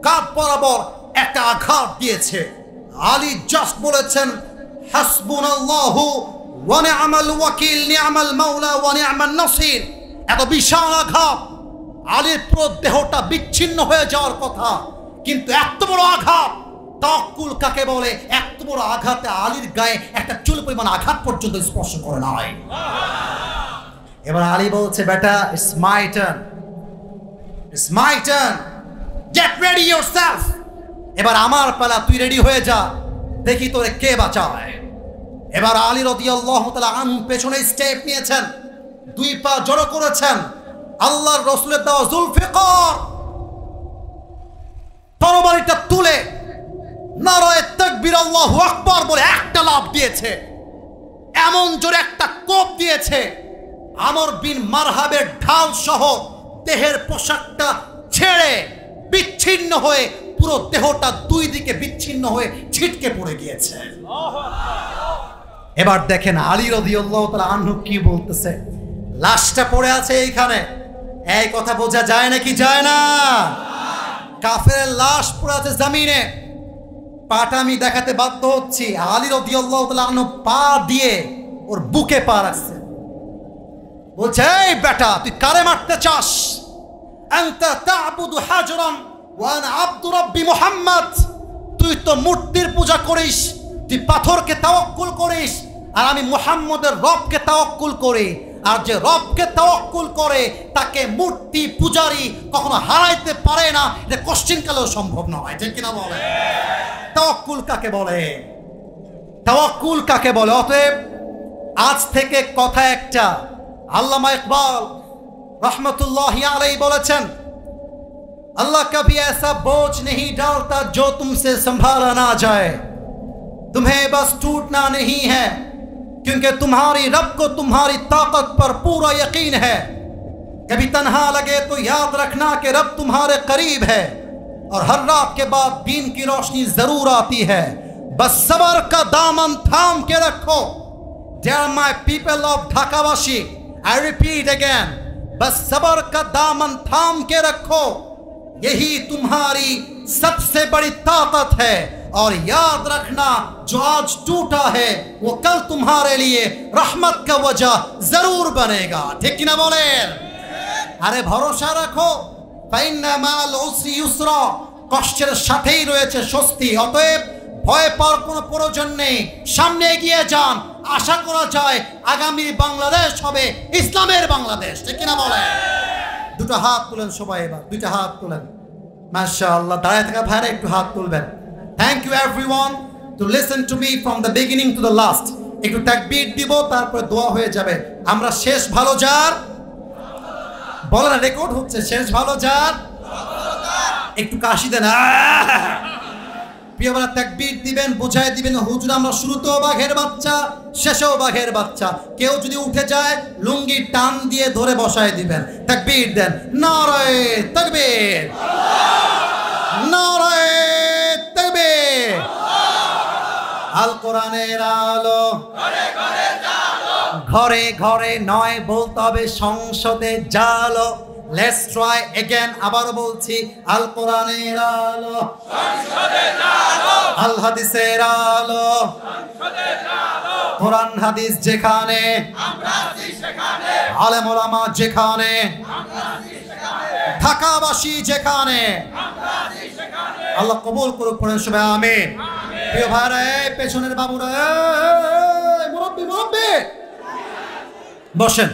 কাঁধ বরাবর একটা আঘাত দিয়েছে। আলী জাস্ট বলেছেন হাসবুনাল্লাহু ওয়া নি'মাল ওয়াকিল, নি'মাল মাওলা ওয়া নি'মান নাসির। এত বিশাল আঘাত, আলীর পুরো দেহটা বিচ্ছিন্ন হয়ে যাওয়ার কথা, কিন্তু এত বড় আঘাত তাওয়াক্কুল কাকে বলে? এত বড় আঘাতে আলীর গায়ে একটা চুল পরিমাণ আঘাত পর্যন্ত স্পর্শ করে নাই। এবার আলী বলছে বেটা it's my turn, it's my turn, get ready yourself. এবার আমার পালা, তুই রেডি হয়ে যা, দেখি তোরে কে বাঁচায়। এবার আলী রাদিয়াল্লাহু তাআলা আনহু পেছনে স্টেপ নিয়েছেন, 2 পা জড়ো করেছেন, আল্লাহর রাসূলের দেওয়া জুলফিকার তরবারিটা তুলে নারায়ে তাকবীর আল্লাহু আকবার বলে একটা লাফ দিয়েছে। এমন জোরে একটা কোপ দিয়েছে, আমর বিন মারহাবের ঢাল সহ দেহের পোশাকটা ছেড়ে বিচ্ছিন্ন হয়ে পুরো দেহটা দুই দিকে বিচ্ছিন্ন হয়ে ছিটকে পড়ে গিয়েছে। এবার দেখেন আলী রাদিয়াল্লাহু তাআলা আনহু কি বলতেছে, লাশটা পড়ে আছে এইখানে, এই কথা বোঝা যায় নাকি যায় না? কাফেরের লাশ পড়ে আছে জমিনে, পাটা আমি দেখাতে বাধ্য হচ্ছি। আলী রাদিয়াল্লাহু তাআলা আনহু পা দিয়ে ওর বুকে পা রাখছে, বলছে এই বেটা তুই কারে মারতে চাস? আনতা তা'বুদু হাজরান ওয়া আনা আবদু রাব্বি মুহাম্মদ, তুই তো মূর্তির পূজা করিস, তুই পাথরকে তাওয়াক্কুল করিস, আর আমি মুহাম্মদের রবকে তাওয়াক্কুল করি। আর যে রবকে তাওয়াক্কুল করে তাকে মূর্তি পূজারী কখনো হারাইতে পারে না, এটা কোশ্চেন কালেও সম্ভব নয়, ঠিক কিনা বলে? তাওয়াক্কুল কাকে বলে? তাওয়াক্কুল কাকে বলে? অতএব আজ থেকে কথা একটা, আল্লামা ইকবাল रहमतुल्लाहि अलैहि बोलेছেন, अल्लाह कभी ऐसा बोझ नहीं डालता जो तुमसे संभाला ना जाए, तुम्हें बस टूटना नहीं है क्योंकि तुम्हारी रब को तुम्हारी ताकत पर पूरा यकीन है। कभी तन्हा लगे तो याद रखना कि रब तुम्हारे करीब है और हर रात के बाद दीन की रोशनी जरूर आती है। बस सबर का दामन थाम के रखो। Dear my people of ढाकावासी, I repeat again, बस सबर का दामन थाम के रखो, यही तुम्हारी सबसे बड़ी ताकत है। और याद रखना जो आज टूटा है वो कल तुम्हारे लिए रहमत का वजह जरूर बनेगा, ठीक ना बोलें? अरे भरोसा रखो, फाइन्ना माल उसरी युसरा, কষ্টের সাথেই রয়েছে স্বস্তি। অতএব ভয় পাওয়ার কোনো প্রয়োজন নেই, সামনে এগিয়ে যান। আশা করা যায় আগামী বাংলাদেশ হবে ইসলামের বাংলাদেশ, ঠিক কিনা বলেন? দুটো হাত তুলেন সবাই, এবার দুইটা হাত তুলেন। মাশাআল্লাহ, দাঁড়ায় থাকা ভাইরা একটু হাত তুলবেন। Thank you everyone to listen to me from the beginning to the last. একটু তাকবীর দিব, তারপরে দোয়া হয়ে যাবে। আমরা শেষ ভালো যার, বলেন রেকর্ড হচ্ছে, শেষ ভালো যার, একটু কাশি দেন। প্রিয়রা তাকবীর দিবেন, বুঝাই দিবেন হুজুর আমরা শুরুতেও বাঘের বাচ্চা, শেষেও বাঘের বাচ্চা। কেউ যদি উঠে যায় লুঙ্গি টান দিয়ে ধরে বসায় দিবেন। তাকবীর দেন, নারায়ে তাকবীর, নারায়ে তাকবীর। আল কোরআনের আলো ঘরে ঘরে নয়, বলতে হবে সংসদে জালো। Let's try again, আবার বলছি, আল কোরআনের আলো সংসদে জালো, আল হাদিসের আলো সংসদে জালো। কোরআন হাদিস যেখানে আমরা আছি সেখানে, আলেম ওলামা যেখানে আমরা আছি সেখানে, ঢাকাবাসী যেখানে আমরা আছি সেখানে। আল্লাহ কবুল করুক, পড়েন সবাই আমিন। প্রিয় ভাইরা, পেছনের বাবুরা, মুরব্বি মুরব্বি বসেন।